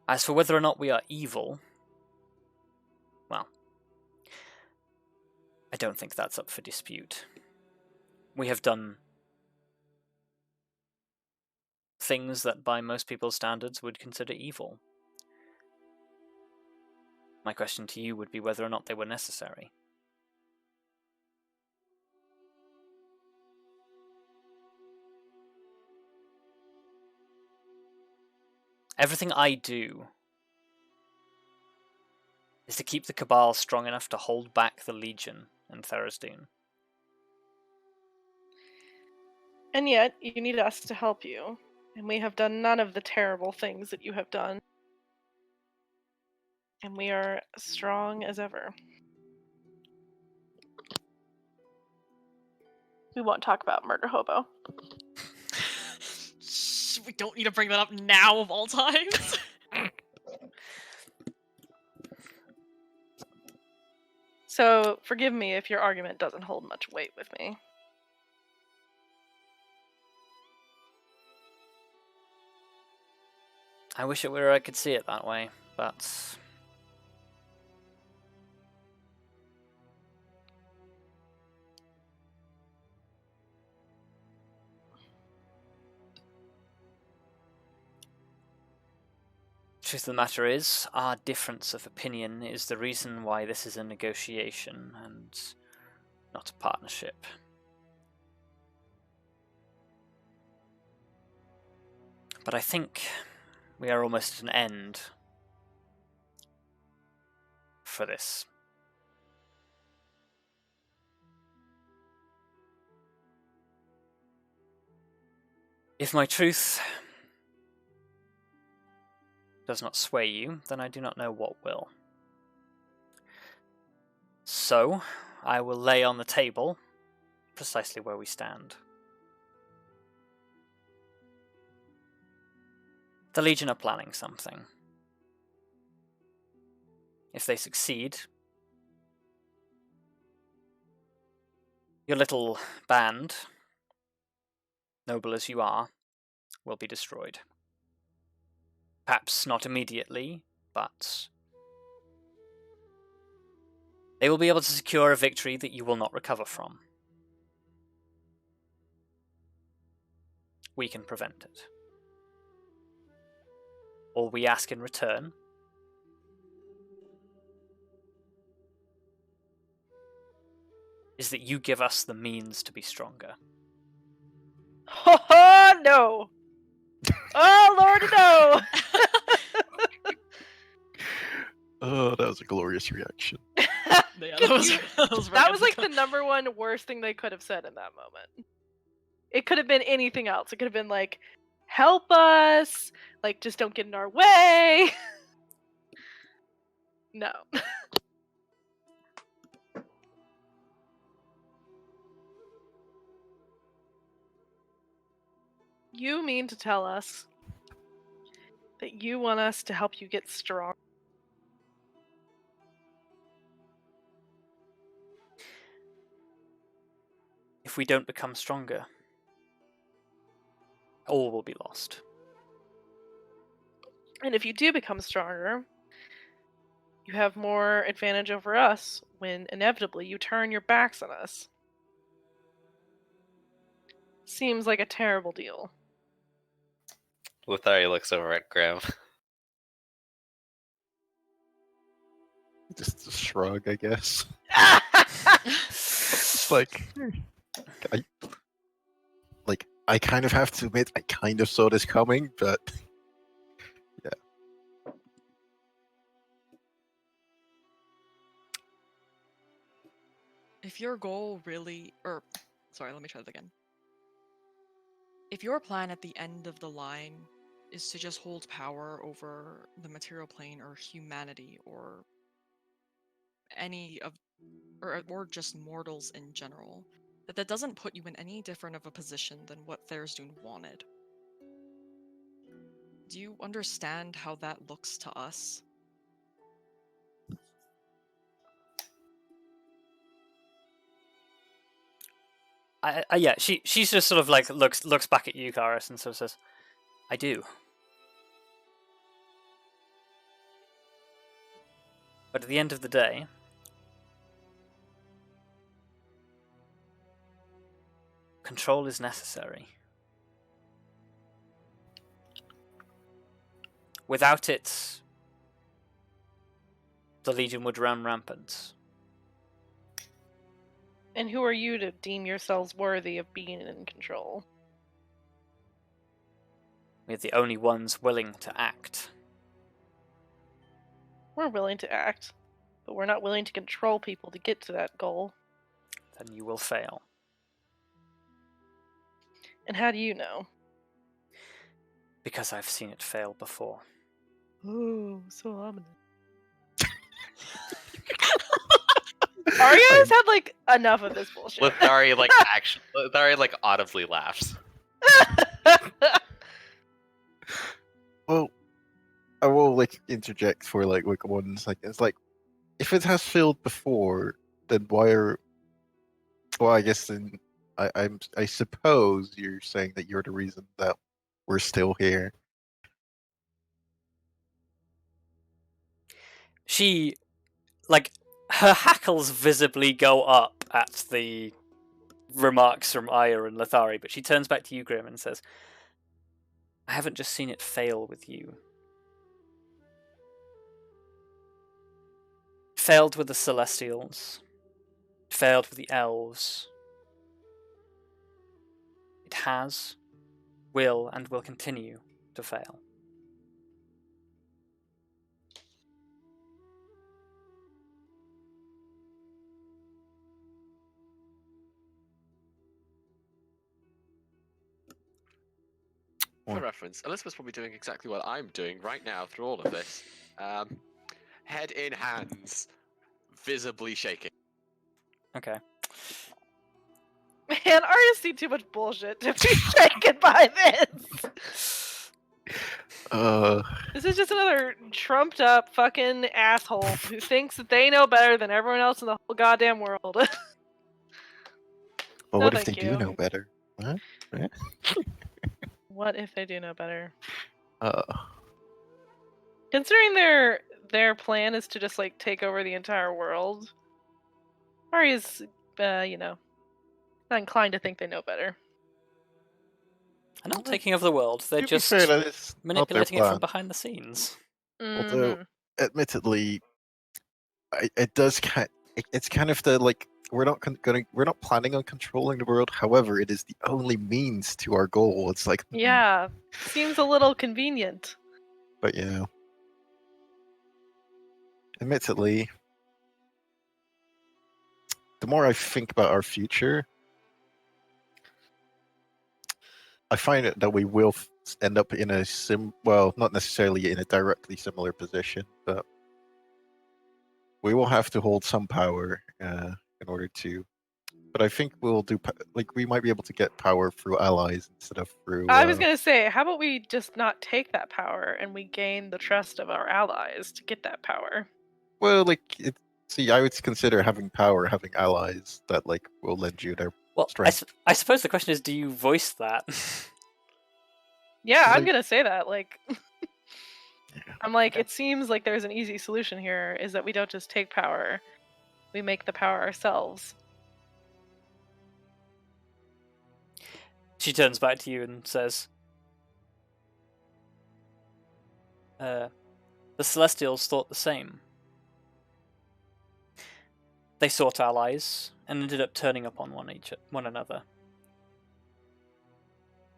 As for whether or not we are evil, well, I don't think that's up for dispute. We have done things that by most people's standards would consider evil. My question to you would be whether or not they were necessary. Everything I do is to keep the Cabal strong enough to hold back the Legion and Tharizdun. And yet, you need us to help you, and we have done none of the terrible things that you have done. And we are strong as ever. We won't talk about Murder Hobo. We don't need to bring that up now of all times. So, forgive me if your argument doesn't hold much weight with me. I wish it were I could see it that way, but Truth of the matter is, our difference of opinion is the reason why this is a negotiation and not a partnership. But I think we are almost at an end for this. If my truth does not sway you, then I do not know what will. So, I will lay on the table precisely where we stand. The Legion are planning something. If they succeed, your little band, noble as you are, will be destroyed. Perhaps not immediately, but they will be able to secure a victory that you will not recover from. We can prevent it. All we ask in return is that you give us the means to be stronger. Oh, no! Oh, Lord, no! Oh, that was a glorious reaction. Yeah, that was That was like the number one worst thing they could have said in that moment. It could have been anything else. It could have been like, help us! Like, just don't get in our way! No. You mean to tell us that you want us to help you get strong? If we don't become stronger, all will be lost. And if you do become stronger, you have more advantage over us when inevitably you turn your backs on us. Seems like a terrible deal. Lithari looks over at Graham. Just a shrug, I guess. It's like, I kind of have to admit, I kind of saw this coming, but yeah. If your goal really, sorry, let me try that again. If your plan at the end of the line is to just hold power over the material plane or humanity or any of, or just mortals in general, that doesn't put you in any different of a position than what Tharizdun wanted. Do you understand how that looks to us? Yeah, she's just sort of like looks back at you, Kelariis, and sort of says, "I do." But at the end of the day, control is necessary. Without it, the Legion would run rampant. And who are you to deem yourselves worthy of being in control? We're the only ones willing to act. We're willing to act, but we're not willing to control people to get to that goal. Then you will fail. And how do you know? Because I've seen it fail before. Ooh, so ominous. Arya's had like enough of this bullshit. Lithari audibly laughs. Well, I will interject for like 1 second. It's like, if it has failed before, then why are? Well, I guess then I suppose you're saying that you're the reason that we're still here. She, her hackles visibly go up at the remarks from Arya and Lithari, but she turns back to you, Grim, and says, I haven't just seen it fail with you. failed with the Celestials. It failed with the Elves. It has, will, and will continue to fail. For reference, Elizabeth's probably doing exactly what I'm doing right now through all of this. Head in hands, visibly shaking. Okay. Man, Arya's seen too much bullshit to be shaken by this. This is just another trumped up fucking asshole who thinks that they know better than everyone else in the whole goddamn world. Well, No, what if they thank do you. know better? Huh? What if they do know better? Uh, Considering their plan is to just like take over the entire world, Arya's, not inclined to think they know better. They're not taking over the world, they're to be just fair, that is not their manipulating it from plan. behind the scenes. Although, Mhm. admittedly, it does kind. It's kind of the like we're not we're not planning on controlling the world. However, it is the only means to our goal. It's like Yeah, seems a little convenient. But yeah, admittedly, the more I think about our future, I find it that we will end up in a well, not necessarily in a directly similar position, but we will have to hold some power in order to. But I think we'll do like we might be able to get power through allies instead of through. I was gonna say, how about we just not take that power and we gain the trust of our allies to get that power? Well, like see, I would consider having power, having allies that like will lend you their Well, strength. I suppose the question is, do you voice that? Yeah, I'm Like- gonna say that. Like, I'm like, Okay. it seems like there's an easy solution here. Is that we don't just take power, we make the power ourselves. She turns back to you and says, the Celestials thought the same. They sought allies and ended up turning upon one another.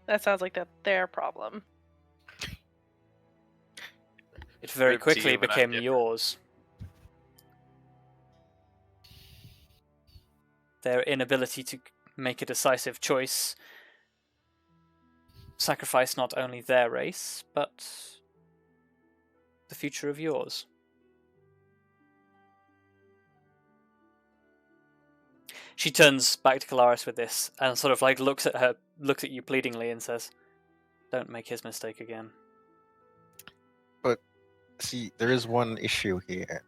That sounds like that's their problem. It very Rip to quickly you, but I'm became different. yours. Their inability to make a decisive choice sacrificed not only their race, but the future of yours. She turns back to Kelariis with this and sort of like looks at you pleadingly and says, "Don't make his mistake again." See, there is one issue here.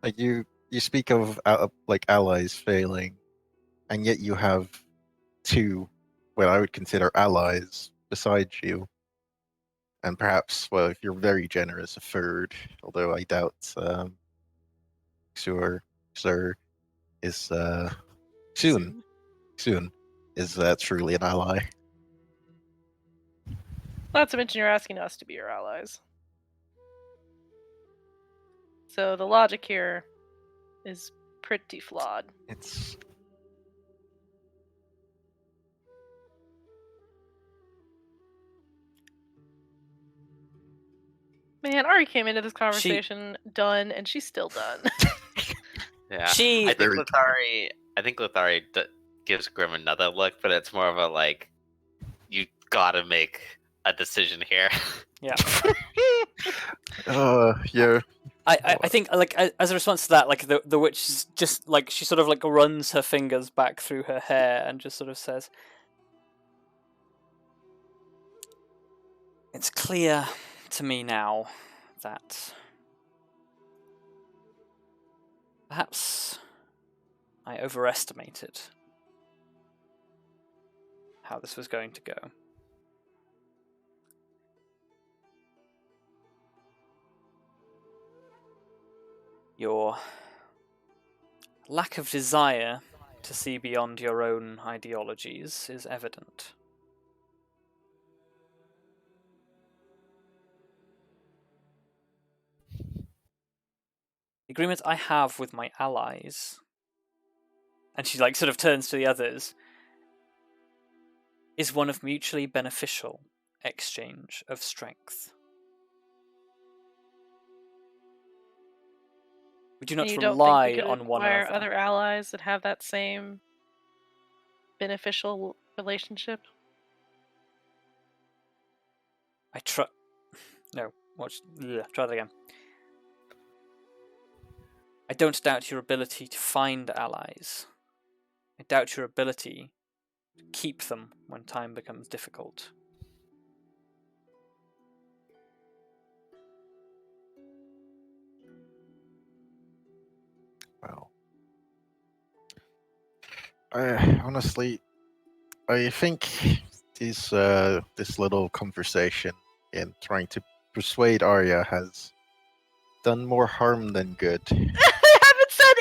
Like you speak of like allies failing, and yet you have two, what I would consider allies beside you, and perhaps, well, if you're very generous, a third. Although I doubt Sir is soon is truly an ally. Not to mention you're asking us to be your allies. So the logic here is pretty flawed. It's Man, Ari came into this conversation done, and she's still done. Yeah, She I think Very- Lithari gives Grim another look, but it's more of a like, you gotta make a decision here. yeah. yeah. I think like as a response to that, like the witch just like she sort of like runs her fingers back through her hair and just sort of says, "It's clear to me now that perhaps I overestimated how this was going to go. Your lack of desire to see beyond your own ideologies is evident. The agreement I have with my allies, and she like sort of turns to the others, is one of mutually beneficial exchange of strength. We do not And you don't rely think we could on one acquire another. other allies that have that same beneficial relationship? No, try that again. I don't doubt your ability to find allies. I doubt your ability to keep them when time becomes difficult. Well, honestly, I think this little conversation in trying to persuade Arya has done more harm than good. I haven't said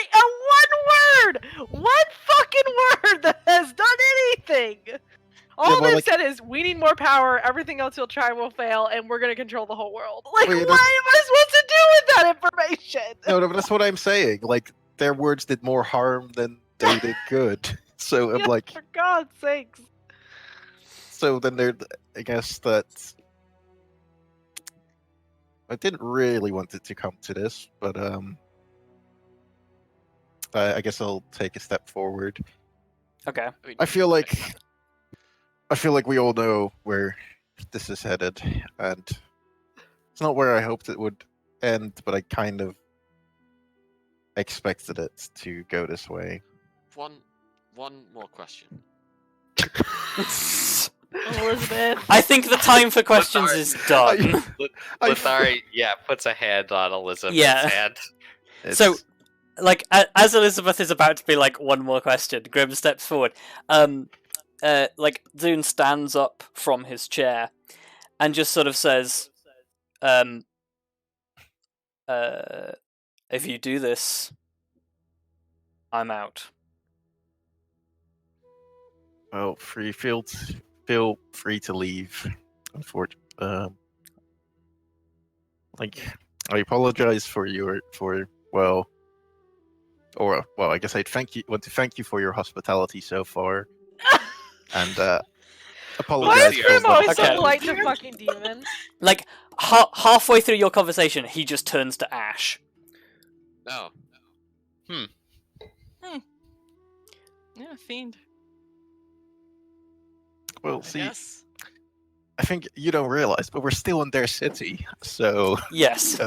one fucking word that has done anything. All they've said is, we need more power, everything else you'll try will fail, and we're gonna control the whole world. Like, Wait, what am I supposed to do with that information? No, but that's what I'm saying. Like, their words did more harm than they did good. So I'm Yeah, like, for God's sakes. so then I guess that I didn't really want it to come to this, but I guess I'll take a step forward. Okay. I feel like we all know where this is headed, and it's not where I hoped it would end, but I kind of expected it to go this way. One more question. Elizabeth. I think the time for questions is done. Lithari, puts a hand on Elizabeth's Yeah. hand. So, like, as Elizabeth is about to be like, one more question, Grim steps forward. Like, Zune stands up from his chair and just sort of says, if you do this, I'm out. Well, feel free to leave. Unfortunately, like, I apologize for I guess want to thank you for your hospitality so far, and apologize. Why is Grim always so Okay. polite to fucking demons? Like, halfway through your conversation, he just turns to ash. No. Yeah, fiend. Well, I see, guess. I think you don't realize, but we're still in their city, so Yes.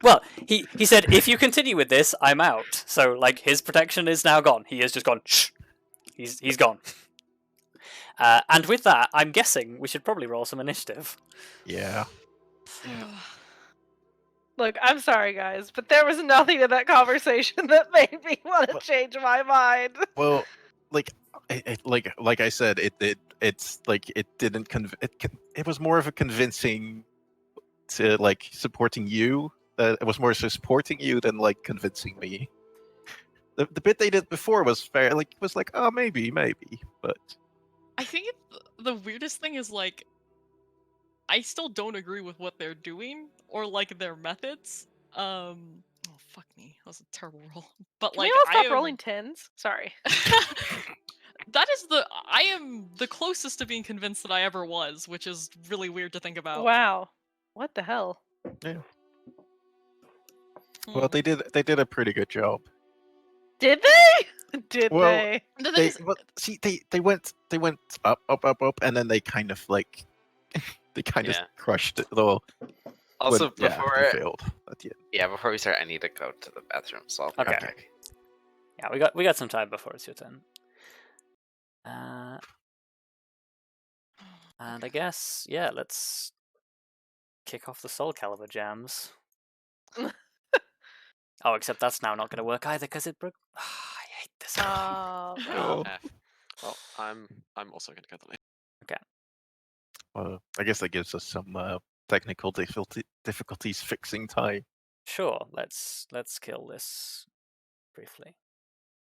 Well, he said, if you continue with this, I'm out. So, like, his protection is now gone. He has just gone, shh. He's gone. And with that, I'm guessing we should probably roll some initiative. yeah. Look, I'm sorry, guys, but there was nothing in that conversation that made me want to change my mind. Well, like I said, it's like it didn't it was more of a convincing to like supporting you. It was more so supporting you than like convincing me. The bit they did before was fair. Like, it was like, oh, maybe, but I think the weirdest thing is, like, I still don't agree with what they're doing or like their methods. Oh fuck me, that was a terrible roll. But Can like, we all stop rolling tens? Sorry. That is I am the closest to being convinced that I ever was, which is really weird to think about. Wow. What the hell? yeah. Well, they did a pretty good job. Did they? Did Well, they? The thing is, see, they went up, and then they kind of like they kind of crushed it though. Also, they failed at the end. Before we start, I need to go to the bathroom, so I'll be Okay. back. Yeah, we got some time before it's your turn. And I guess, let's kick off the Soul Calibur jams. Oh, except that's now not going to work either because it broke. I hate this. Oh. Well, I'm also going to go the lane. I guess that gives us some technical difficulties fixing time. Sure, let's kill this briefly.